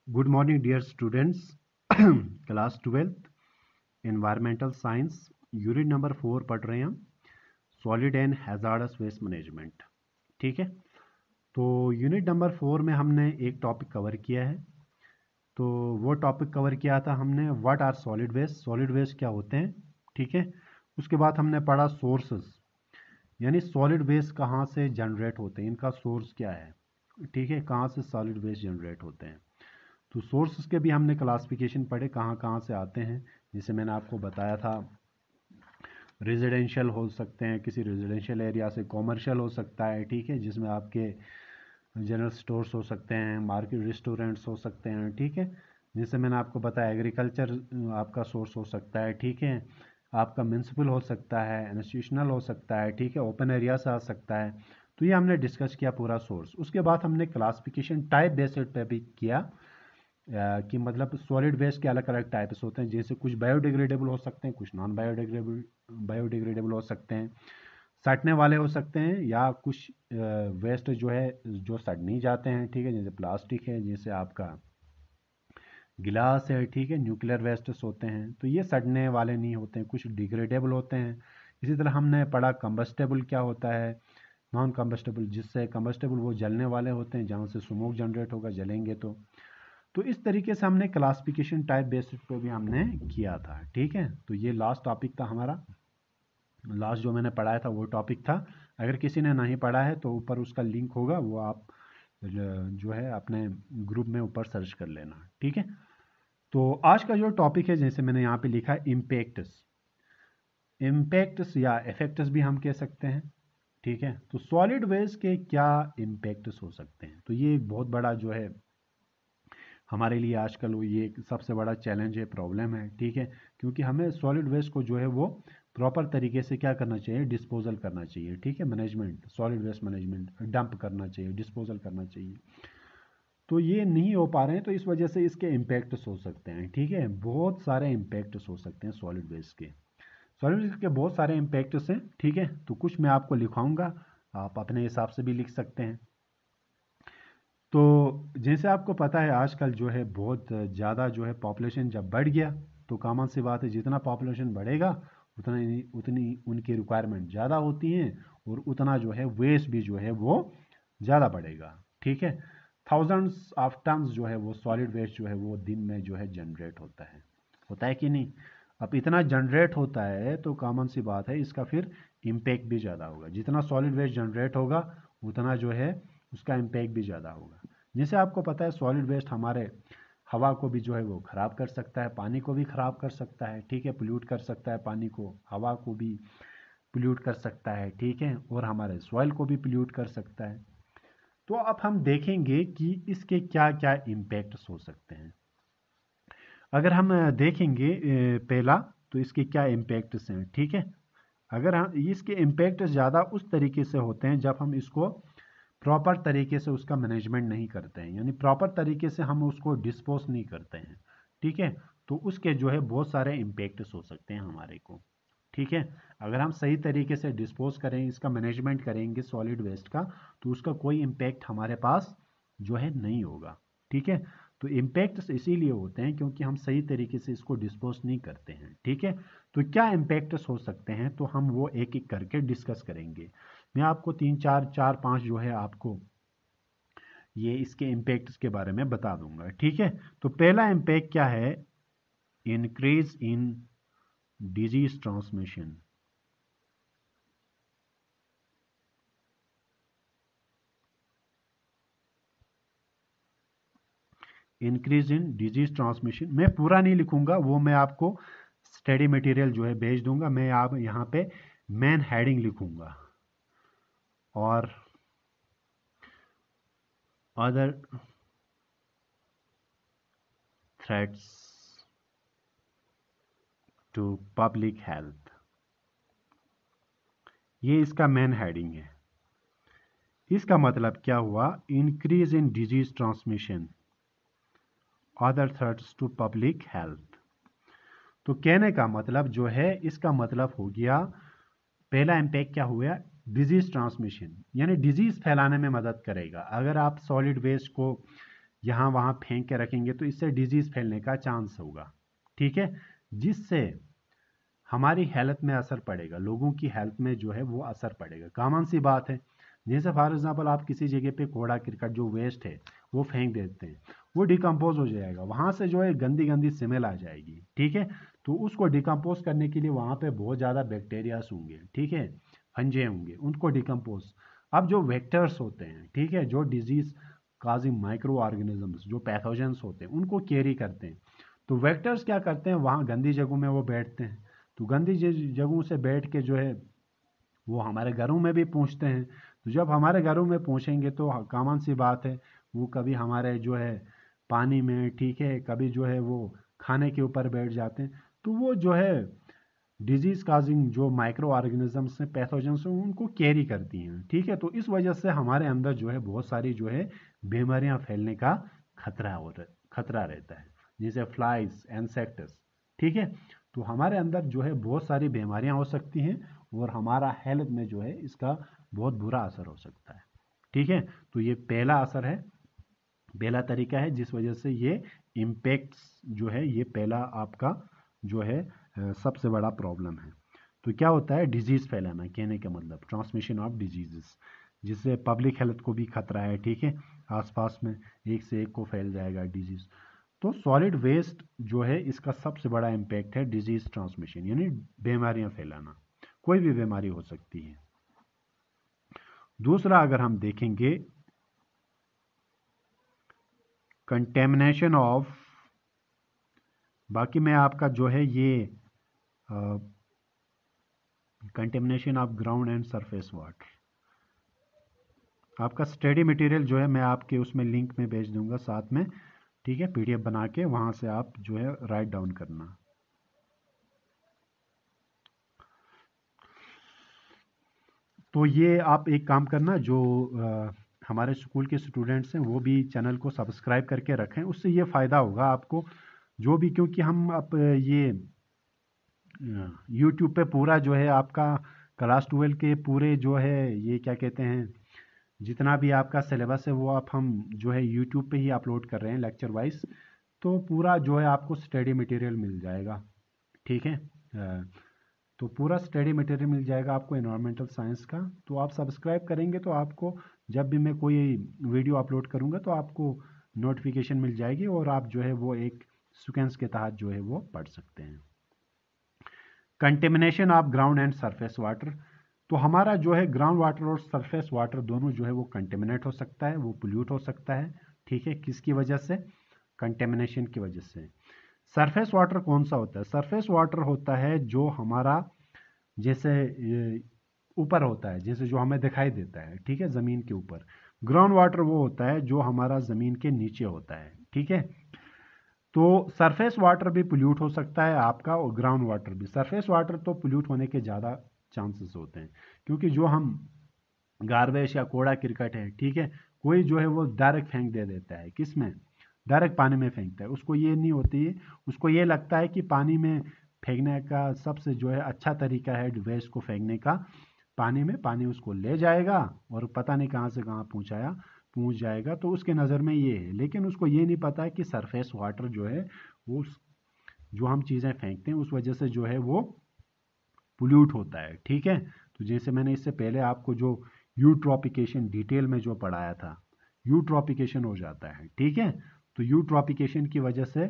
Good morning dear students. Class 12th environmental science unit number 4 पढ़ रहे हैं हम, solid and hazardous waste management. ठीक है, तो यूनिट नंबर 4 में हमने एक टॉपिक कवर किया है। तो वो टॉपिक कवर किया था हमने, what are solid waste, solid waste क्या होते हैं। ठीक है, उसके बाद हमने पढ़ा सोर्सेस, यानी सॉलिड वेस्ट कहाँ से जनरेट होते हैं, इनका सोर्स क्या है। ठीक है, कहाँ से सॉलिड वेस्ट जनरेट होते हैं। तो सोर्सेस के भी हमने क्लासिफिकेशन पढ़े, कहाँ कहाँ से आते हैं। जैसे मैंने आपको बताया था, रेजिडेंशियल हो सकते हैं, किसी रेजिडेंशियल एरिया से, कॉमर्शियल हो सकता है, ठीक है, जिसमें आपके जनरल स्टोर्स हो सकते हैं, मार्केट रेस्टोरेंट्स हो सकते हैं। ठीक है, जैसे मैंने आपको बताया एग्रीकल्चर आपका सोर्स हो सकता है। ठीक है, आपका म्यूनसिपल हो सकता है, इंस्टीट्यूशनल हो सकता है, ठीक है, ओपन एरिया से आ सकता है। तो ये हमने डिस्कस किया पूरा सोर्स। उसके बाद हमने क्लासिफिकेशन टाइप बेस्ड पे भी किया, कि मतलब सॉलिड वेस्ट के अलग अलग टाइप्स होते हैं। जैसे कुछ बायोडिग्रेडेबल हो सकते हैं, कुछ नॉन बायोडिग्रेडेबल हो सकते हैं, सड़ने वाले हो सकते हैं, या कुछ वेस्ट जो है जो सड़ नहीं जाते हैं। ठीक है, जैसे प्लास्टिक है, जैसे आपका गिलास है, ठीक है, न्यूक्लियर वेस्ट्स होते हैं, तो ये सड़ने वाले नहीं होते हैं, कुछ डिग्रेडेबल होते हैं। इसी तरह हमने पढ़ा कंबस्टेबल क्या होता है, नॉन कंबस्टेबल, जिससे कंबस्टेबल वो जलने वाले होते हैं, जहाँ से स्मोक जनरेट होगा जलेंगे तो इस तरीके से हमने क्लासिफिकेशन टाइप बेसिस पे भी हमने किया था। ठीक है, तो ये लास्ट टॉपिक था हमारा, लास्ट जो मैंने पढ़ाया था वो टॉपिक था। अगर किसी ने नहीं पढ़ा है तो ऊपर उसका लिंक होगा, वो आप जो है अपने ग्रुप में ऊपर सर्च कर लेना। ठीक है, तो आज का जो टॉपिक है, जैसे मैंने यहाँ पे लिखा है इम्पैक्ट्स, इम्पैक्ट्स या इफेक्ट्स भी हम कह सकते हैं। ठीक है, तो सॉलिड वेस्ट के क्या इम्पैक्ट्स हो सकते हैं, तो ये एक बहुत बड़ा जो है हमारे लिए आजकल वो ये एक सबसे बड़ा चैलेंज है, प्रॉब्लम है। ठीक है, क्योंकि हमें सॉलिड वेस्ट को जो है वो प्रॉपर तरीके से क्या करना चाहिए, डिस्पोजल करना चाहिए। ठीक है, management, solid waste management, dump करना चाहिए, डिस्पोजल करना चाहिए। तो ये नहीं हो पा रहे हैं, तो इस वजह से इसके इम्पैक्ट्स हो सकते हैं। ठीक है, बहुत सारे इम्पैक्ट्स हो सकते हैं सॉलिड वेस्ट के, सॉलिड वेस्ट के बहुत सारे इम्पैक्ट्स हैं। ठीक है, तो कुछ मैं आपको लिखाऊंगा, आप अपने हिसाब से भी लिख सकते हैं। तो जैसे आपको पता है आजकल जो है बहुत ज़्यादा जो है पॉपुलेशन जब बढ़ गया, तो कॉमन सी बात है, जितना पॉपुलेशन बढ़ेगा उतनी उतनी उनकी रिक्वायरमेंट ज़्यादा होती हैं, और उतना जो है वेस्ट भी जो है वो ज़्यादा बढ़ेगा। ठीक है, थाउजेंड्स ऑफ टन्स जो है वो सॉलिड वेस्ट जो है वो दिन में जो है जनरेट होता है कि नहीं। अब इतना जनरेट होता है तो कॉमन सी बात है, इसका फिर इम्पैक्ट भी ज़्यादा होगा। जितना सॉलिड वेस्ट जनरेट होगा उतना जो है उसका इम्पैक्ट भी ज़्यादा होगा। जैसे आपको पता है सॉलिड वेस्ट हमारे हवा को भी जो है वो ख़राब कर सकता है, पानी को भी ख़राब कर सकता है। ठीक है, पोल्यूट कर सकता है, पानी को, हवा को भी पोल्यूट कर सकता है। ठीक है, और हमारे सॉइल को भी पोल्यूट कर सकता है। तो अब हम देखेंगे कि इसके क्या क्या इम्पैक्ट्स हो सकते हैं। अगर हम देखेंगे पहला, तो इसके क्या इम्पैक्ट्स हैं। ठीक है, अगर हम इसके इम्पैक्ट ज़्यादा उस तरीके से होते हैं जब हम इसको प्रॉपर तरीके से उसका मैनेजमेंट नहीं करते हैं, यानी प्रॉपर तरीके से हम उसको डिस्पोज नहीं करते हैं। ठीक है, तो उसके जो है बहुत सारे इम्पैक्ट्स हो सकते हैं हमारे को। ठीक है, अगर हम सही तरीके से डिस्पोज करें, इसका मैनेजमेंट करेंगे सॉलिड वेस्ट का, तो उसका कोई इम्पैक्ट हमारे पास जो है नहीं होगा। ठीक है, तो इम्पैक्ट्स इसीलिए होते हैं क्योंकि हम सही तरीके से इसको डिस्पोज नहीं करते हैं। ठीक है, तो क्या इम्पैक्ट्स हो सकते हैं, तो हम वो एक एक करके डिस्कस करेंगे। मैं आपको तीन चार चार पांच जो है आपको ये इसके इम्पैक्ट्स के बारे में बता दूंगा। ठीक है, तो पहला इम्पैक्ट क्या है, increase in disease transmission. Increase in disease transmission, मैं पूरा नहीं लिखूंगा, वो मैं आपको स्टडी मटेरियल जो है भेज दूंगा। मैं आप यहाँ पे मेन हेडिंग लिखूंगा, और other threats to public health, ये इसका मेन हेडिंग है। इसका मतलब क्या हुआ, increase in disease transmission, other threats to public health. तो कहने का मतलब जो है, इसका मतलब हो गया, पहला इम्पैक्ट क्या हुआ, डिजीज ट्रांसमिशन, यानी डिजीज फैलाने में मदद करेगा। अगर आप सॉलिड वेस्ट को यहाँ वहाँ फेंक के रखेंगे तो इससे डिजीज़ फैलने का चांस होगा, ठीक है, जिससे हमारी हेल्थ में असर पड़ेगा, लोगों की हेल्थ में जो है वो असर पड़ेगा। कॉमन सी बात है, जैसे फॉर एग्जांपल आप किसी जगह पे कूड़ा करकट जो वेस्ट है वो फेंक देते हैं, वो डिकम्पोज हो जाएगा, वहाँ से जो है गंदी गंदी स्मेल आ जाएगी, ठीक है। तो उसको डिकम्पोज करने के लिए वहाँ पे बहुत ज़्यादा बैक्टीरियाज होंगे, ठीक है, फंजे होंगे, उनको डिकम्पोज। अब जो वेक्टर्स होते हैं, ठीक है, जो डिजीज काजिंग माइक्रो ऑर्गेनिजम्स जो पैथोजेंस होते हैं उनको कैरी करते हैं। तो वेक्टर्स क्या करते हैं, वहाँ गंदी जगहों में वो बैठते हैं, तो गंदी जगहों से बैठ के जो है वो हमारे घरों में भी पहुँचते हैं। तो जब हमारे घरों में पहुँचेंगे तो कॉमन सी बात है, वो कभी हमारे जो है पानी में, ठीक है, कभी जो है वो खाने के ऊपर बैठ जाते हैं, तो वो जो है डिजीज काजिंग जो माइक्रो ऑर्गेनिजम्स हैं, पैथोजेंस हैं, उनको कैरी करती हैं, ठीक है। तो इस वजह से हमारे अंदर जो है बहुत सारी जो है बीमारियां फैलने का खतरा रहता है, जैसे फ्लाइज, इंसेक्ट्स, ठीक है। तो हमारे अंदर जो है बहुत सारी बीमारियां हो सकती हैं और हमारा हेल्थ में जो है इसका बहुत बुरा असर हो सकता है, ठीक है। तो ये पहला असर है, पहला तरीका है जिस वजह से ये इम्पैक्ट्स जो है, ये पहला आपका जो है सबसे बड़ा प्रॉब्लम है। तो क्या होता है, डिजीज़ फैलाना, कहने का मतलब ट्रांसमिशन ऑफ डिजीजेस, जिससे पब्लिक हेल्थ को भी खतरा है, ठीक है, आसपास में एक से एक को फैल जाएगा डिजीज़। तो सॉलिड वेस्ट जो है इसका सबसे बड़ा इम्पैक्ट है डिजीज़ ट्रांसमिशन, यानी बीमारियां फैलाना, कोई भी बीमारी हो सकती है। दूसरा अगर हम देखेंगे, कंटेमिनेशन ऑफ, बाकी में आपका जो है ये contamination of ground and surface water, आपका स्टडी मटेरियल जो है मैं आपके उसमें लिंक में भेज दूंगा साथ में, ठीक है, पीडीएफ बना के वहां से आप जो है राइट डाउन करना। तो ये आप एक काम करना, जो हमारे स्कूल के स्टूडेंट्स हैं वो भी चैनल को सब्सक्राइब करके रखें, उससे ये फ़ायदा होगा आपको जो भी, क्योंकि हम अब ये यूट्यूब पे पूरा जो है आपका क्लास 12 के पूरे जो है ये क्या कहते हैं, जितना भी आपका सिलेबस है वो आप हम जो है यूट्यूब पे ही अपलोड कर रहे हैं लेक्चर वाइज। तो पूरा जो है आपको स्टडी मटेरियल मिल जाएगा, ठीक है। तो पूरा स्टडी मटेरियल मिल जाएगा आपको एनवायरमेंटल साइंस का। तो आप सब्सक्राइब करेंगे तो आपको जब भी मैं कोई वीडियो अपलोड करूँगा तो आपको नोटिफिकेशन मिल जाएगी और आप जो है वो एक सीक्वेंस के तहत जो है वो पढ़ सकते हैं। Contamination of ground and surface water, तो हमारा जो है ग्राउंड वाटर और सरफेस वाटर दोनों जो है वो कंटेमिनेट हो सकता है, वो पोल्यूट हो सकता है, ठीक है, किसकी वजह से, कंटेमिनेशन की वजह से। सरफेस वाटर कौन सा होता है, सरफेस वाटर होता है जो हमारा जैसे ऊपर होता है, जैसे जो हमें दिखाई देता है, ठीक है, ज़मीन के ऊपर। ग्राउंड वाटर वो होता है जो हमारा ज़मीन के नीचे होता है, ठीक है। तो सरफेस वाटर भी पोल्यूट हो सकता है आपका और ग्राउंड वाटर भी। सरफेस वाटर तो पोल्यूट होने के ज़्यादा चांसेस होते हैं, क्योंकि जो हम गार्बेज या कूड़ा क्रिकट है, ठीक है, कोई जो है वो डायरेक्ट फेंक दे देता है, किस में, डायरेक्ट पानी में फेंकता है, उसको ये नहीं होती है, उसको ये लगता है कि पानी में फेंकने का सबसे जो है अच्छा तरीका है वेस्ट को फेंकने का पानी में, पानी उसको ले जाएगा और पता नहीं कहाँ से कहाँ पहुँच जाएगा, तो उसके नज़र में ये है। लेकिन उसको ये नहीं पता है कि सरफेस वाटर जो है वो जो हम चीज़ें फेंकते हैं उस वजह से जो है वो पोल्यूट होता है, ठीक है। तो जैसे मैंने इससे पहले आपको जो यूट्रॉपिकेशन डिटेल में जो पढ़ाया था, यूट्रॉपिकेशन हो जाता है, ठीक है। तो यूट्रॉपिकेशन की वजह से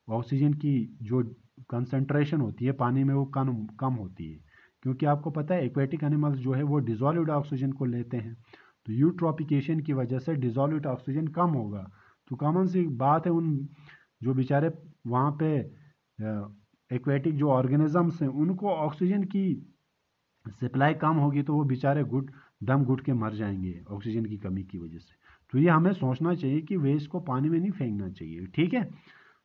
ऑक्सीजन की जो कंसंट्रेशन होती है पानी में वो कम कम होती है, क्योंकि आपको पता है एक्वेटिक एनिमल्स जो है वो डिजोल्व्ड ऑक्सीजन को लेते हैं। तो यूट्रॉपिकेशन की वजह से डिजोल्व्ड ऑक्सीजन कम होगा, तो कॉमन सी बात है उन जो बेचारे वहाँ पे एक्वेटिक जो ऑर्गेनिजम्स हैं उनको ऑक्सीजन की सप्लाई कम होगी, तो वो बेचारे दम घुट के मर जाएंगे ऑक्सीजन की कमी की वजह से। तो ये हमें सोचना चाहिए कि वेस्ट को पानी में नहीं फेंकना चाहिए, ठीक है।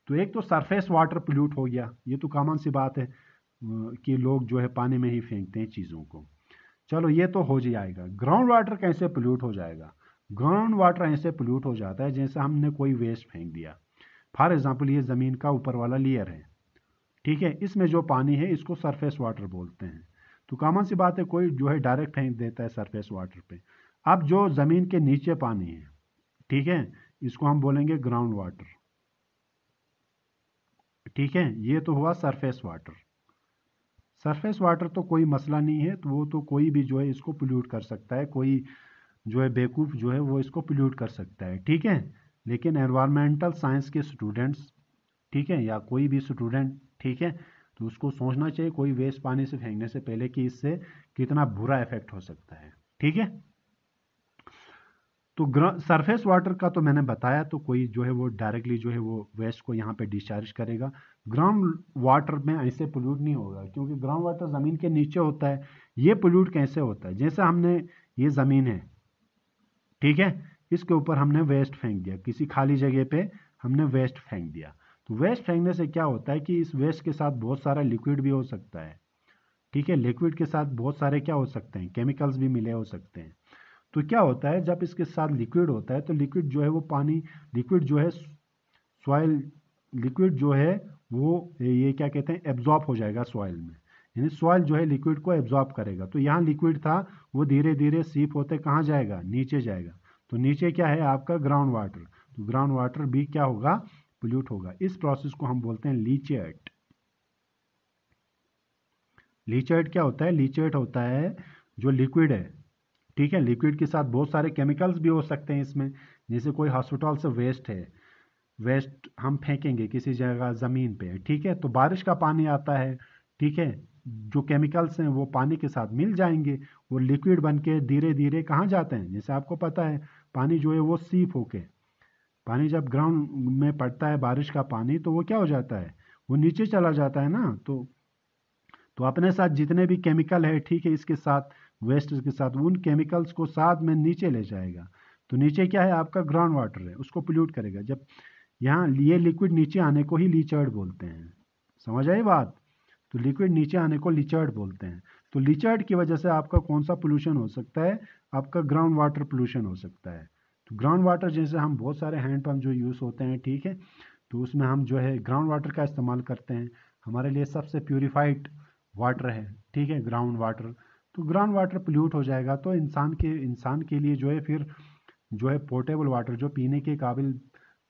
तो एक तो सरफेस वाटर पोल्यूट हो गया, ये तो कॉमन सी बात है कि लोग जो है पानी में ही फेंकते हैं चीज़ों को। चलो ये तो हो जाएगा। ग्राउंड वाटर कैसे पोल्यूट हो जाएगा, ग्राउंड वाटर ऐसे पोल्यूट हो जाता है जैसे हमने कोई वेस्ट फेंक दिया। फॉर एग्जाम्पल ये ज़मीन का ऊपर वाला लेयर है, ठीक है, इसमें जो पानी है इसको सरफेस वाटर बोलते हैं। तो कॉमन सी बात है कोई जो है डायरेक्ट फेंक देता है सरफेस वाटर पे। अब जो ज़मीन के नीचे पानी है, ठीक है, इसको हम बोलेंगे ग्राउंड वाटर। ठीक है, ये तो हुआ सरफेस वाटर। सरफेस वाटर तो कोई मसला नहीं है, तो वो तो कोई भी जो है इसको पोल्यूट कर सकता है, कोई जो है बेवकूफ़ जो है वो इसको पोल्यूट कर सकता है। ठीक है, लेकिन एनवायरमेंटल साइंस के स्टूडेंट्स, ठीक है, या कोई भी स्टूडेंट, ठीक है, तो उसको सोचना चाहिए कोई वेस्ट पानी से फेंकने से पहले कि इससे कितना बुरा इफेक्ट हो सकता है। ठीक है, तो सरफेस वाटर का तो मैंने बताया, तो कोई जो है वो डायरेक्टली जो है वो वेस्ट को यहाँ पे डिस्चार्ज करेगा। ग्राउंड वाटर में ऐसे पोल्यूट नहीं होगा, क्योंकि ग्राउंड वाटर ज़मीन के नीचे होता है। ये पोल्यूट कैसे होता है, जैसे हमने, ये ज़मीन है, ठीक है, इसके ऊपर हमने वेस्ट फेंक दिया, किसी खाली जगह पे हमने वेस्ट फेंक दिया। तो वेस्ट फेंकने से क्या होता है कि इस वेस्ट के साथ बहुत सारा लिक्विड भी हो सकता है। ठीक है, लिक्विड के साथ बहुत सारे क्या हो सकते हैं, केमिकल्स भी मिले हो सकते हैं। तो क्या होता है, जब इसके साथ लिक्विड होता है तो लिक्विड जो है वो पानी, लिक्विड जो है सॉइल, लिक्विड जो है वो ये क्या कहते हैं, एब्जॉर्ब हो जाएगा सॉइल में, यानी सॉइल जो है लिक्विड को एब्जॉर्ब करेगा। तो यहाँ लिक्विड था, वो धीरे धीरे सीप होते कहाँ जाएगा, नीचे जाएगा। तो नीचे क्या है आपका ग्राउंड वाटर, तो ग्राउंड वाटर भी क्या होगा, पोल्यूट होगा। इस प्रोसेस को हम बोलते हैं लीचेट। लीचेट क्या होता है, लीचेट होता है जो लिक्विड है, ठीक है, लिक्विड के साथ बहुत सारे केमिकल्स भी हो सकते हैं इसमें। जैसे कोई हॉस्पिटल से वेस्ट है, वेस्ट हम फेंकेंगे किसी जगह ज़मीन पे, ठीक है, तो बारिश का पानी आता है, ठीक है, जो केमिकल्स हैं वो पानी के साथ मिल जाएंगे, वो लिक्विड बन के धीरे धीरे कहाँ जाते हैं, जैसे आपको पता है पानी जो है वो सीप होके, पानी जब ग्राउंड में पड़ता है बारिश का पानी, तो वो क्या हो जाता है, वो नीचे चला जाता है ना। तो अपने साथ जितने भी केमिकल है, ठीक है, इसके साथ वेस्ट के साथ उन केमिकल्स को साथ में नीचे ले जाएगा। तो नीचे क्या है आपका ग्राउंड वाटर है, उसको पोल्यूट करेगा। जब यहाँ ये लिक्विड नीचे आने को ही लीचर्ड बोलते हैं, समझ आई बात। तो लिक्विड नीचे आने को लीचर्ड बोलते हैं। तो लीचर्ड की वजह से आपका कौन सा पोल्यूशन हो सकता है, आपका ग्राउंड वाटर पोल्यूशन हो सकता है। तो ग्राउंड वाटर जैसे हम बहुत सारे हैंडपम्प जो यूज़ होते हैं, ठीक है, तो उसमें हम जो है ग्राउंड वाटर का इस्तेमाल करते हैं, हमारे लिए सबसे प्योरीफाइड वाटर है, ठीक है, ग्राउंड वाटर। तो ग्राउंड वाटर पोल्यूट हो जाएगा, तो इंसान के लिए जो है फिर जो है पोर्टेबल वाटर, जो पीने के काबिल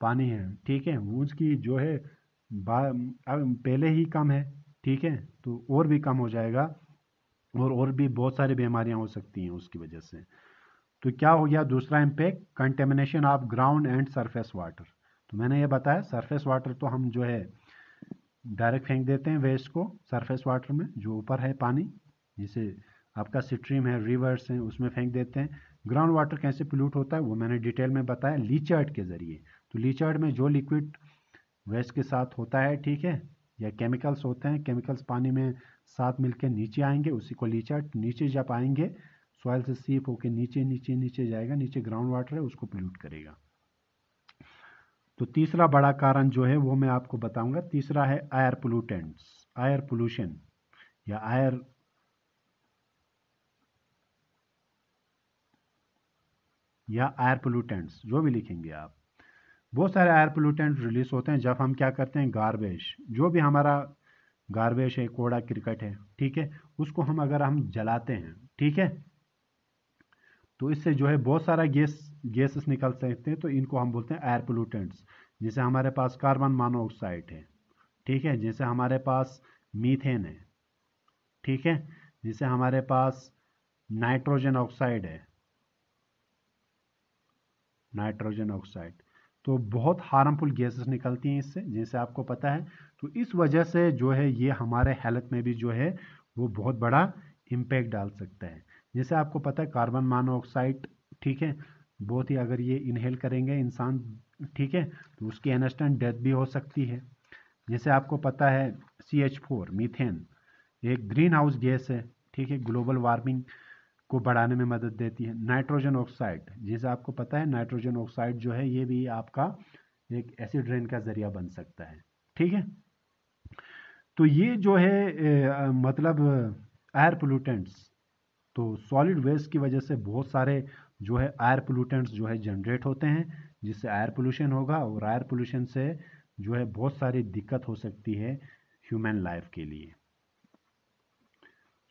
पानी है, ठीक है, वो उसकी जो है अब पहले ही कम है, ठीक है, तो और भी कम हो जाएगा, और भी बहुत सारी बीमारियां हो सकती हैं उसकी वजह से। तो क्या हो गया दूसरा impact, contamination of ground and surface water. तो मैंने ये बताया सरफेस वाटर तो हम जो है डायरेक्ट फेंक देते हैं वेस्ट को सरफेस वाटर में, जो ऊपर है पानी, जैसे आपका स्ट्रीम है, रिवर्स हैं, उसमें फेंक देते हैं। ग्राउंड वाटर कैसे पोल्यूट होता है वो मैंने डिटेल में बताया, लीचर्ड के ज़रिए। तो लीचर्ड में जो लिक्विड वेस्ट के साथ होता है, ठीक है, या केमिकल्स होते हैं, केमिकल्स पानी में साथ मिलकर नीचे आएंगे, उसी को लीचर्ड, नीचे जब आएंगे सॉइल से सीप होकर नीचे नीचे नीचे जाएगा, नीचे ग्राउंड वाटर है उसको पोल्यूट करेगा। तो तीसरा बड़ा कारण जो है वो मैं आपको बताऊंगा, तीसरा है एयर पोल्यूटेंट्स, एयर पोल्यूशन, या एयर पोल्यूटेंट्स, जो भी लिखेंगे आप। बहुत सारे एयर पोल्यूटेंट रिलीज होते हैं जब हम क्या करते हैं, गार्बेज, जो भी हमारा गार्बेज है, कूड़ा क्रिकट है, ठीक है, उसको हम जलाते हैं, ठीक है, तो इससे जो है बहुत सारा गैसेस निकल सकते हैं, तो इनको हम बोलते हैं एयर पोल्यूटेंट्स। जैसे हमारे पास कार्बन मोनोऑक्साइड है, ठीक है, जैसे हमारे पास मीथेन है, ठीक है, जैसे हमारे पास नाइट्रोजन ऑक्साइड है, नाइट्रोजन ऑक्साइड। तो बहुत हार्मफुल गैसेस निकलती हैं इससे, जैसे आपको पता है। तो इस वजह से जो है ये हमारे हेल्थ में भी जो है वो बहुत बड़ा इम्पैक्ट डाल सकता है। जैसे आपको पता है कार्बन मोनोऑक्साइड, ठीक है, बहुत ही अगर ये इनहेल करेंगे इंसान, ठीक है, तो उसकी इंस्टेंट डेथ भी हो सकती है। जैसे आपको पता है CH4 मीथेन एक ग्रीन हाउस गैस है, ठीक है, ग्लोबल वार्मिंग को बढ़ाने में मदद देती है। नाइट्रोजन ऑक्साइड, जैसे आपको पता है नाइट्रोजन ऑक्साइड जो है ये भी आपका एक एसिड रेन का जरिया बन सकता है, ठीक है। तो ये जो है मतलब एयर पोल्यूटेंट्स, तो सॉलिड वेस्ट की वजह से बहुत सारे जो है एयर पोल्यूटेंट्स जो है जनरेट होते हैं, जिससे एयर पोल्यूशन होगा, और एयर पोल्यूशन से जो है बहुत सारी दिक्कत हो सकती है ह्यूमन लाइफ के लिए।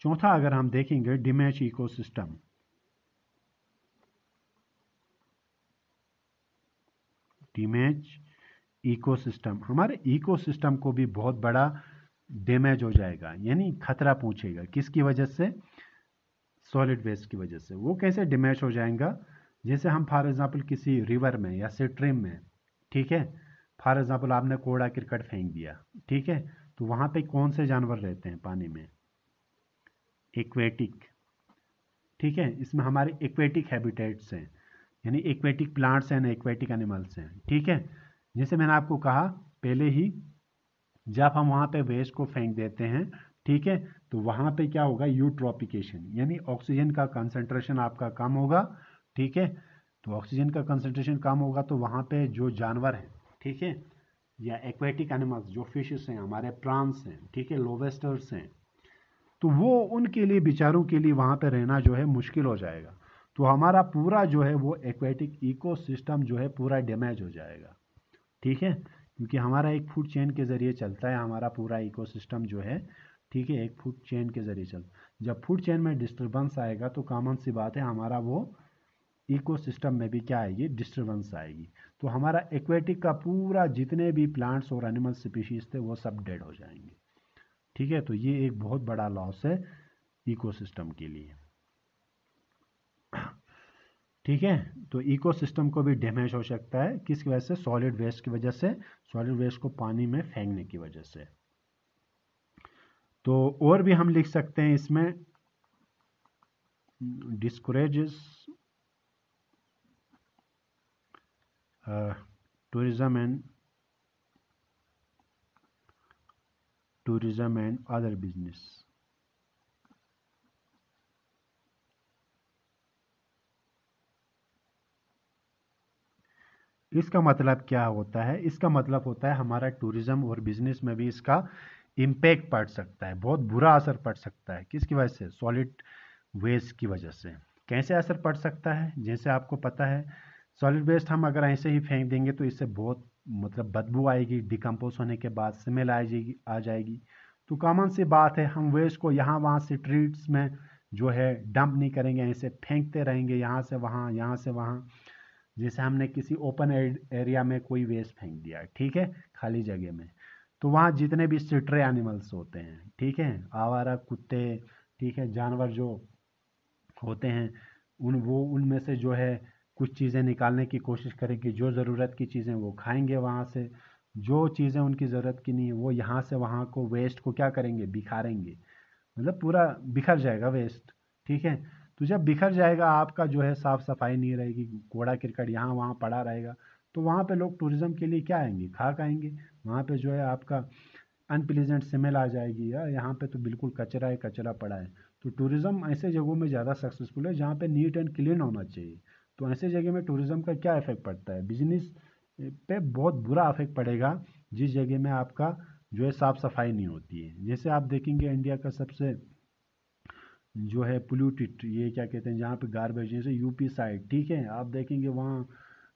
चौथा अगर हम देखेंगे डिमैच इकोसिस्टम, डैमेज इकोसिस्टम, हमारे इकोसिस्टम को भी बहुत बड़ा डैमेज हो जाएगा, यानी खतरा पहुंचेगा। किसकी वजह से? सॉलिड वेस्ट की वजह से। वो कैसे डैमेज हो जाएगा? जैसे हम फॉर एग्जांपल किसी रिवर में या स्ट्रीम में, ठीक है, फॉर एग्जांपल आपने कूड़ा करकट फेंक दिया, ठीक है, तो वहाँ पे कौन से जानवर रहते हैं पानी में? एक्वेटिक, ठीक है, इसमें हमारे एक्वेटिक हैबिटेट्स हैं, यानी aquatic plants and aquatic animals हैं, ठीक है। जैसे मैंने आपको कहा पहले ही, जब हम वहाँ पे वेस्ट को फेंक देते हैं, ठीक है, तो वहाँ पे क्या होगा? यूट्रॉपिकेशन, यानी ऑक्सीजन का कंसंट्रेशन आपका कम होगा, ठीक है। तो ऑक्सीजन का कंसंट्रेशन कम होगा तो वहाँ पे जो जानवर हैं, ठीक है, या एक्वेटिक एनिमल्स जो फिशेस हैं, हमारे प्रॉन्स हैं, ठीक है, लोबस्टर्स हैं, तो वो उनके लिए, बेचारों के लिए वहाँ पे रहना जो है मुश्किल हो जाएगा। तो हमारा पूरा जो है वो एक्वेटिक इकोसिस्टम जो है पूरा डैमेज हो जाएगा, ठीक है, क्योंकि हमारा एक फूड चेन के ज़रिए चलता है हमारा पूरा इकोसिस्टम जो है, ठीक है, एक फूड चेन के ज़रिए चलता। जब फूड चेन में डिस्टर्बेंस आएगा तो कॉमन सी बात है हमारा वो इकोसिस्टम में भी क्या आएगी? डिस्टर्बेंस आएगी। तो हमारा एक्वेटिक का पूरा जितने भी प्लांट्स और एनिमल स्पीशीज थे वो सब डेड हो जाएंगे, ठीक है। तो ये एक बहुत बड़ा लॉस है इकोसिस्टम के लिए, ठीक है। तो इकोसिस्टम को भी डैमेज हो सकता है, किसकी वजह से? सॉलिड वेस्ट की वजह से, सॉलिड वेस्ट को पानी में फेंकने की वजह से। तो और भी हम लिख सकते हैं इसमें, discourages tourism and other business। इसका मतलब क्या होता है? इसका मतलब होता है हमारा टूरिज्म और बिजनेस में भी इसका इम्पैक्ट पड़ सकता है, बहुत बुरा असर पड़ सकता है। किसकी वजह से? सॉलिड वेस्ट की वजह से। कैसे असर पड़ सकता है? जैसे आपको पता है सॉलिड वेस्ट हम अगर ऐसे ही फेंक देंगे तो इससे बहुत मतलब बदबू आएगी, डिकम्पोज होने के बाद स्मेल आ जाएगी। तो कॉमन सी बात है, हम वेस्ट को यहाँ वहाँ स्ट्रीट्स में जो है डंप नहीं करेंगे, ऐसे फेंकते रहेंगे यहाँ से वहाँ, यहाँ से वहाँ। जैसे हमने किसी ओपन एरिया में कोई वेस्ट फेंक दिया, ठीक है, खाली जगह में, तो वहाँ जितने भी स्ट्रे एनिमल्स होते हैं, ठीक है, आवारा कुत्ते, ठीक है, जानवर जो होते हैं, उनमें से जो है कुछ चीज़ें निकालने की कोशिश करेंगे, जो ज़रूरत की चीज़ें वो खाएंगे वहाँ से, जो चीज़ें उनकी ज़रूरत की नहीं है वो यहाँ से वहाँ को वेस्ट को क्या करेंगे? बिखारेंगे, मतलब पूरा बिखर जाएगा वेस्ट, ठीक है। तो जब बिखर जाएगा, आपका जो है साफ सफाई नहीं रहेगी, कूड़ा करकट यहाँ वहाँ पड़ा रहेगा, तो वहाँ पे लोग टूरिज्म के लिए क्या आएंगे? खाक आएंगे। वहाँ पे जो है आपका अनप्लीजेंट स्मेल आ जाएगी, या यहाँ पे तो बिल्कुल कचरा है, कचरा पड़ा है। तो टूरिज्म ऐसे जगहों में ज़्यादा सक्सेसफुल है जहाँ पे नीट एंड क्लीन होना चाहिए। तो ऐसे जगह में टूरिज्म का क्या इफेक्ट पड़ता है? बिजनेस पे बहुत बुरा इफेक्ट पड़ेगा, जिस जगह में आपका जो है साफ सफाई नहीं होती है। जैसे आप देखेंगे इंडिया का सबसे जो है पोल्यूटेड, ये क्या कहते हैं, जहाँ पे गार्बेज, जैसे यूपी साइड, ठीक है, आप देखेंगे वहाँ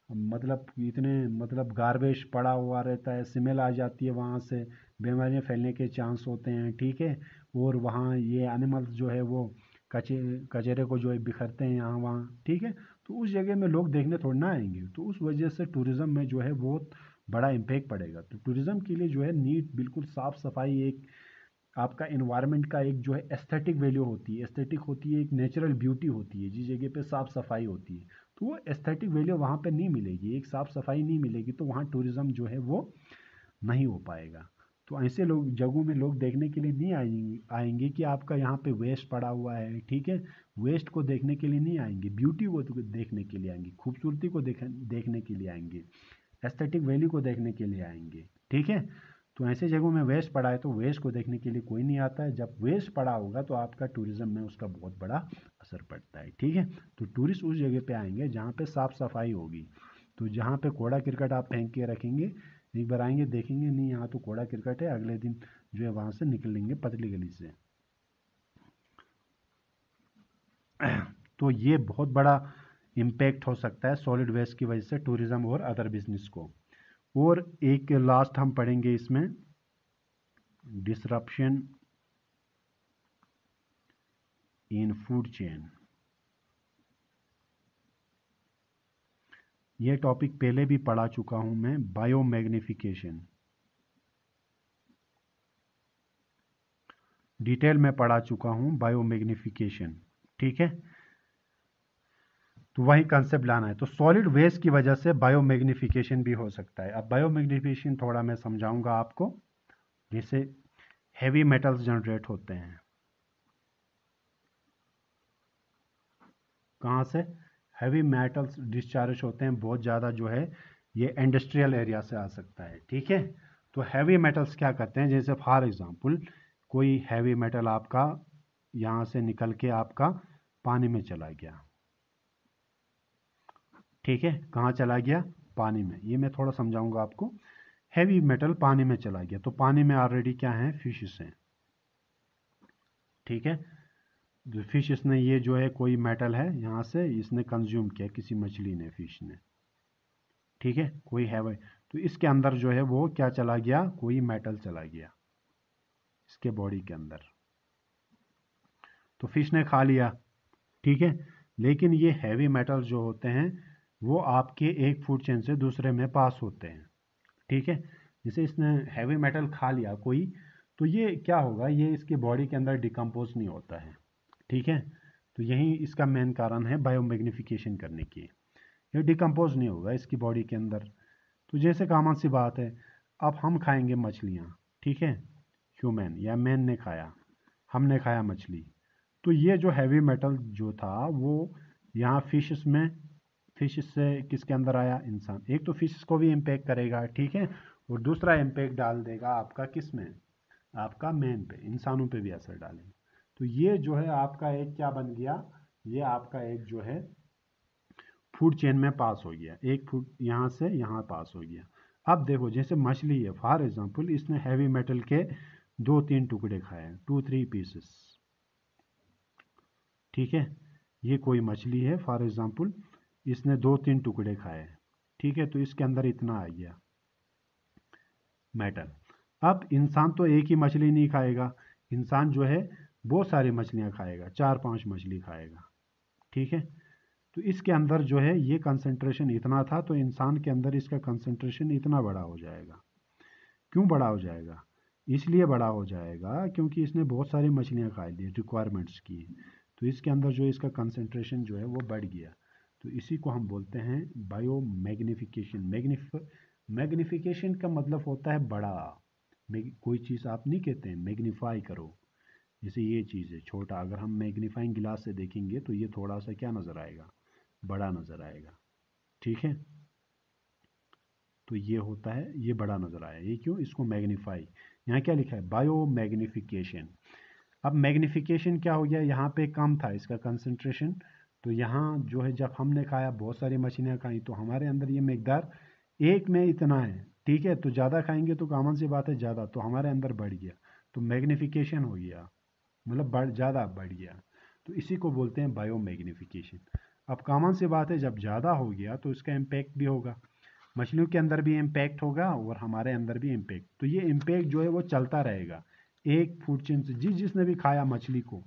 मतलब इतने मतलब गार्बेज पड़ा हुआ रहता है, स्मेल आ जाती है वहाँ से, बीमारियाँ फैलने के चांस होते हैं, ठीक है। और वहाँ ये एनिमल्स जो है वो कचे कचरे को जो है बिखरते हैं यहाँ वहाँ, ठीक है। तो उस जगह में लोग देखने थोड़ी ना आएंगे, तो उस वजह से टूरिज्म में जो है बहुत बड़ा इम्पैक्ट पड़ेगा। तो टूरिज्म के लिए जो है नीट बिल्कुल साफ सफाई, एक आपका इन्वायरमेंट का एक जो है एस्थेटिक वैल्यू होती है, एस्थेटिक होती है, एक नेचुरल ब्यूटी होती है, जिस जगह पे साफ सफाई होती है, तो वो एस्थेटिक वैल्यू वहाँ पे नहीं मिलेगी, एक साफ सफाई नहीं मिलेगी, तो वहाँ टूरिज्म जो है वो नहीं हो पाएगा। तो ऐसे लोग जगहों में लोग देखने के लिए नहीं आएंगे कि आपका यहाँ पे वेस्ट पड़ा हुआ है, ठीक है, वेस्ट को देखने के लिए नहीं आएंगे, ब्यूटी को देखने के लिए आएंगे, खूबसूरती को देखने के लिए आएंगे, एस्थेटिक वैल्यू को देखने के लिए आएंगे, ठीक है। तो ऐसे जगहों में वेस्ट पड़ा है तो वेस्ट को देखने के लिए कोई नहीं आता है। जब वेस्ट पड़ा होगा तो आपका टूरिज्म में उसका बहुत बड़ा असर पड़ता है, ठीक है। तो टूरिस्ट उस जगह पे आएंगे जहाँ पे साफ सफाई होगी। तो जहाँ पे कूड़ा करकट आप फेंक के रखेंगे, एक बार आएंगे देखेंगे नहीं यहाँ तो कूड़ा करकट है, अगले दिन जो है वहाँ से निकल लेंगे पतली गली से। तो ये बहुत बड़ा इम्पैक्ट हो सकता है सॉलिड वेस्ट की वजह से टूरिज्म और अदर बिजनेस को। और एक लास्ट हम पढ़ेंगे इसमें, डिसरप्शन इन फूड चेन। ये टॉपिक पहले भी पढ़ा चुका हूं मैं, बायोमैग्निफिकेशन, डिटेल में पढ़ा चुका हूं बायोमैग्निफिकेशन, ठीक है। तो वही कंसेप्ट लाना है। तो सॉलिड वेस्ट की वजह से बायोमैग्निफिकेशन भी हो सकता है। अब बायोमैग्निफिकेशन थोड़ा मैं समझाऊंगा आपको। जैसे हैवी मेटल्स जनरेट होते हैं, कहाँ से हैवी मेटल्स डिस्चार्ज होते हैं बहुत ज़्यादा, जो है ये इंडस्ट्रियल एरिया से आ सकता है, ठीक है। तो हैवी मेटल्स क्या करते हैं, जैसे फॉर एग्जांपल कोई हैवी मेटल आपका यहाँ से निकल के आपका पानी में चला गया, ठीक है। कहाँ चला गया, पानी में। ये मैं थोड़ा समझाऊंगा आपको। हैवी मेटल पानी में चला गया, तो पानी में ऑलरेडी क्या है, फिशेस हैं, ठीक है। जो फिश इसने, ये जो है कोई मेटल है यहाँ से इसने कंज्यूम किया, किसी मछली ने, फिश ने, ठीक है, कोई है वही। तो इसके अंदर जो है वो क्या चला गया, कोई मेटल चला गया इसके बॉडी के अंदर, तो फिश ने खा लिया, ठीक है। लेकिन ये हैवी मेटल जो होते हैं वो आपके एक फूड चेन से दूसरे में पास होते हैं, ठीक है। जैसे इसने हैवी मेटल खा लिया कोई, तो ये क्या होगा, ये इसके बॉडी के अंदर डिकम्पोज नहीं होता है, ठीक है। तो यही इसका मेन कारण है बायोमैग्निफिकेशन करने की। ये डिकम्पोज नहीं होगा इसकी बॉडी के अंदर। तो जैसे कॉमन सी बात है, अब हम खाएंगे मछलियाँ, ठीक है, ह्यूमन या मैन ने खाया, हमने खाया मछली, तो ये जो हैवी मेटल जो था वो यहाँ फिशेस में, फिशेस से किसके अंदर आया, इंसान। एक तो फिशेस को भी इम्पेक्ट करेगा, ठीक है, और दूसरा इम्पेक्ट डाल देगा आपका किस में, आपका मैन पे, इंसानों पे भी असर डालेगा। तो ये जो है आपका एक क्या बन गया, ये आपका एक जो है फूड चेन में पास हो गया, एक फूड यहाँ से यहाँ पास हो गया। अब देखो जैसे मछली है फॉर एग्जांपल, इसने हैवी मेटल के 2-3 टुकड़े खाए, 2-3 पीसेस, ठीक है। ये कोई मछली है फॉर एग्जांपल, इसने 2-3 टुकड़े खाए, ठीक है, तो इसके अंदर इतना आ गया मेटल। अब इंसान तो एक ही मछली नहीं खाएगा, इंसान जो है बहुत सारी मछलियाँ खाएगा, 4-5 मछली खाएगा, ठीक है। तो इसके अंदर जो है ये कंसंट्रेशन इतना था, तो इंसान के अंदर इसका कंसंट्रेशन इतना बड़ा हो जाएगा। क्यों बड़ा हो जाएगा, इसलिए बड़ा हो जाएगा क्योंकि इसने बहुत सारी मछलियाँ खा ली रिक्वायरमेंट्स की, तो इसके अंदर जो इसका कंसंट्रेशन जो है वो बढ़ गया। तो इसी को हम बोलते हैं बायो मैग्निफिकेशन। मैग्निफिकेशन का मतलब होता है बड़ा। कोई चीज़ आप नहीं कहते हैं मैग्नीफाई करो, जैसे ये चीज़ है छोटा, अगर हम मैग्नीफाइंग गिलास से देखेंगे तो ये थोड़ा सा क्या नज़र आएगा, बड़ा नज़र आएगा, ठीक है। तो ये होता है, ये बड़ा नज़र आया, ये क्यों, इसको मैग्नीफाई। यहाँ क्या लिखा है, बायो मैग्निफिकेशन। अब मैग्निफिकेशन क्या हो गया, यहाँ पे कम था इसका कंसंट्रेशन, तो यहाँ जो है जब हमने खाया, बहुत सारी मछलियाँ खाई, तो हमारे अंदर ये मकदार एक में इतना है, ठीक है। तो ज़्यादा खाएंगे तो कॉमन सी बात है ज़्यादा, तो हमारे अंदर बढ़ गया, तो मैग्निफिकेशन हो गया, मतलब ज़्यादा बढ़ गया। तो इसी को बोलते हैं बायो मैग्निफिकेशन। अब कॉमन सी बात है, जब ज़्यादा हो गया तो इसका इम्पैक्ट भी होगा, मछलियों के अंदर भी इम्पैक्ट होगा और हमारे अंदर भी इम्पैक्ट। तो ये इम्पैक्ट जो है वो चलता रहेगा एक फूड चेन से, जिसने भी खाया मछली को,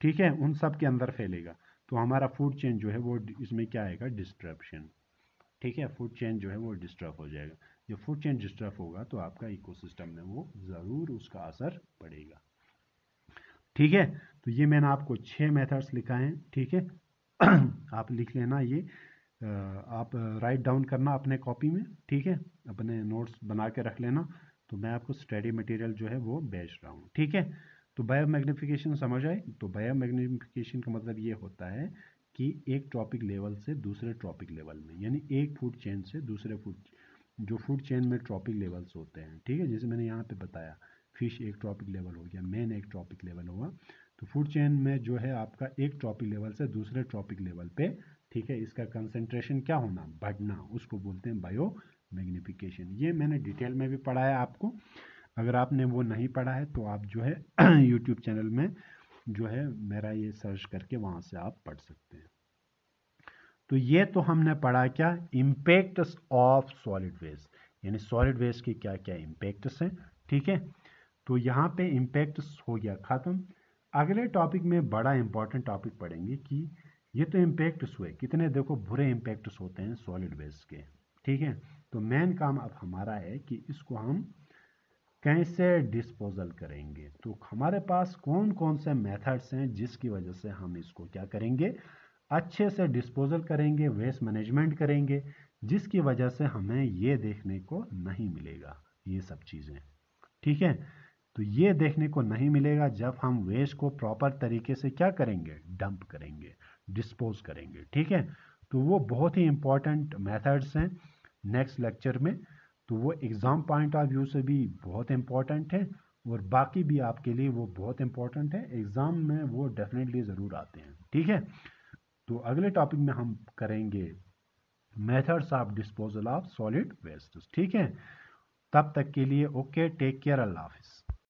ठीक है, उन सब के अंदर फैलेगा। तो हमारा फूड चेन जो है वो इसमें क्या आएगा, डिस्ट्रप्शन, ठीक है, फूड चेन जो है वो डिस्टर्ब हो जाएगा। जब फूड चेन डिस्टर्ब होगा तो आपका इकोसिस्टम में वो ज़रूर उसका असर पड़ेगा, ठीक है। तो ये मैंने आपको 6 मेथड्स लिखा है, ठीक है। आप लिख लेना ये, आप राइट डाउन करना अपने कॉपी में, ठीक है, अपने नोट्स बना के रख लेना। तो मैं आपको स्टडी मटेरियल जो है वो भेज रहा हूँ, ठीक है। तो बायो मैग्निफिकेशन समझ आए। तो बायो मैग्निफिकेशन का मतलब ये होता है कि एक टॉपिक लेवल से दूसरे टॉपिक लेवल में, यानी एक फूड चेन से दूसरे फूड, जो फूड चेन में ट्रॉपिक लेवल्स होते हैं, ठीक है, जैसे मैंने यहाँ पे बताया, फिश एक ट्रॉपिक लेवल हो गया, मैन एक ट्रॉपिक लेवल हुआ। तो फूड चेन में जो है आपका एक ट्रॉपिक लेवल से दूसरे ट्रॉपिक लेवल पे, ठीक है, इसका कंसंट्रेशन क्या होना, बढ़ना, उसको बोलते हैं बायो मैग्निफिकेशन। ये मैंने डिटेल में भी पढ़ाया आपको। अगर आपने वो नहीं पढ़ा है तो आप जो है यूट्यूब चैनल में जो है मेरा ये सर्च करके वहाँ से आप पढ़ सकते हैं। तो ये तो हमने पढ़ा क्या, इम्पैक्ट्स ऑफ सॉलिड वेस्ट, यानी सॉलिड वेस्ट के क्या क्या इम्पैक्ट्स हैं, ठीक है। तो यहाँ पे इम्पैक्ट्स हो गया ख़त्म। अगले टॉपिक में बड़ा इंपॉर्टेंट टॉपिक पढ़ेंगे कि ये तो इम्पैक्ट्स हुए, कितने देखो बुरे इम्पैक्ट्स होते हैं सॉलिड वेस्ट के, ठीक है। तो मेन काम अब हमारा है कि इसको हम कैसे डिस्पोजल करेंगे। तो हमारे पास कौन कौन से मेथड्स हैं जिसकी वजह से हम इसको क्या करेंगे, अच्छे से डिस्पोजल करेंगे, वेस्ट मैनेजमेंट करेंगे, जिसकी वजह से हमें ये देखने को नहीं मिलेगा ये सब चीज़ें, ठीक है। तो ये देखने को नहीं मिलेगा जब हम वेस्ट को प्रॉपर तरीके से क्या करेंगे, डंप करेंगे, डिस्पोज करेंगे, ठीक है। तो वो बहुत ही इंपॉर्टेंट मेथड्स हैं नेक्स्ट लेक्चर में। तो वो एग्ज़ाम पॉइंट ऑफ व्यू से भी बहुत इंपॉर्टेंट है, और बाकी भी आपके लिए वो बहुत इंपॉर्टेंट है, एग्ज़ाम में वो डेफिनेटली ज़रूर आते हैं, ठीक है। तो अगले टॉपिक में हम करेंगे methods of disposal of solid waste, ठीक है। तब तक के लिए ओके, टेक केयर, अल्लाह हाफिज़।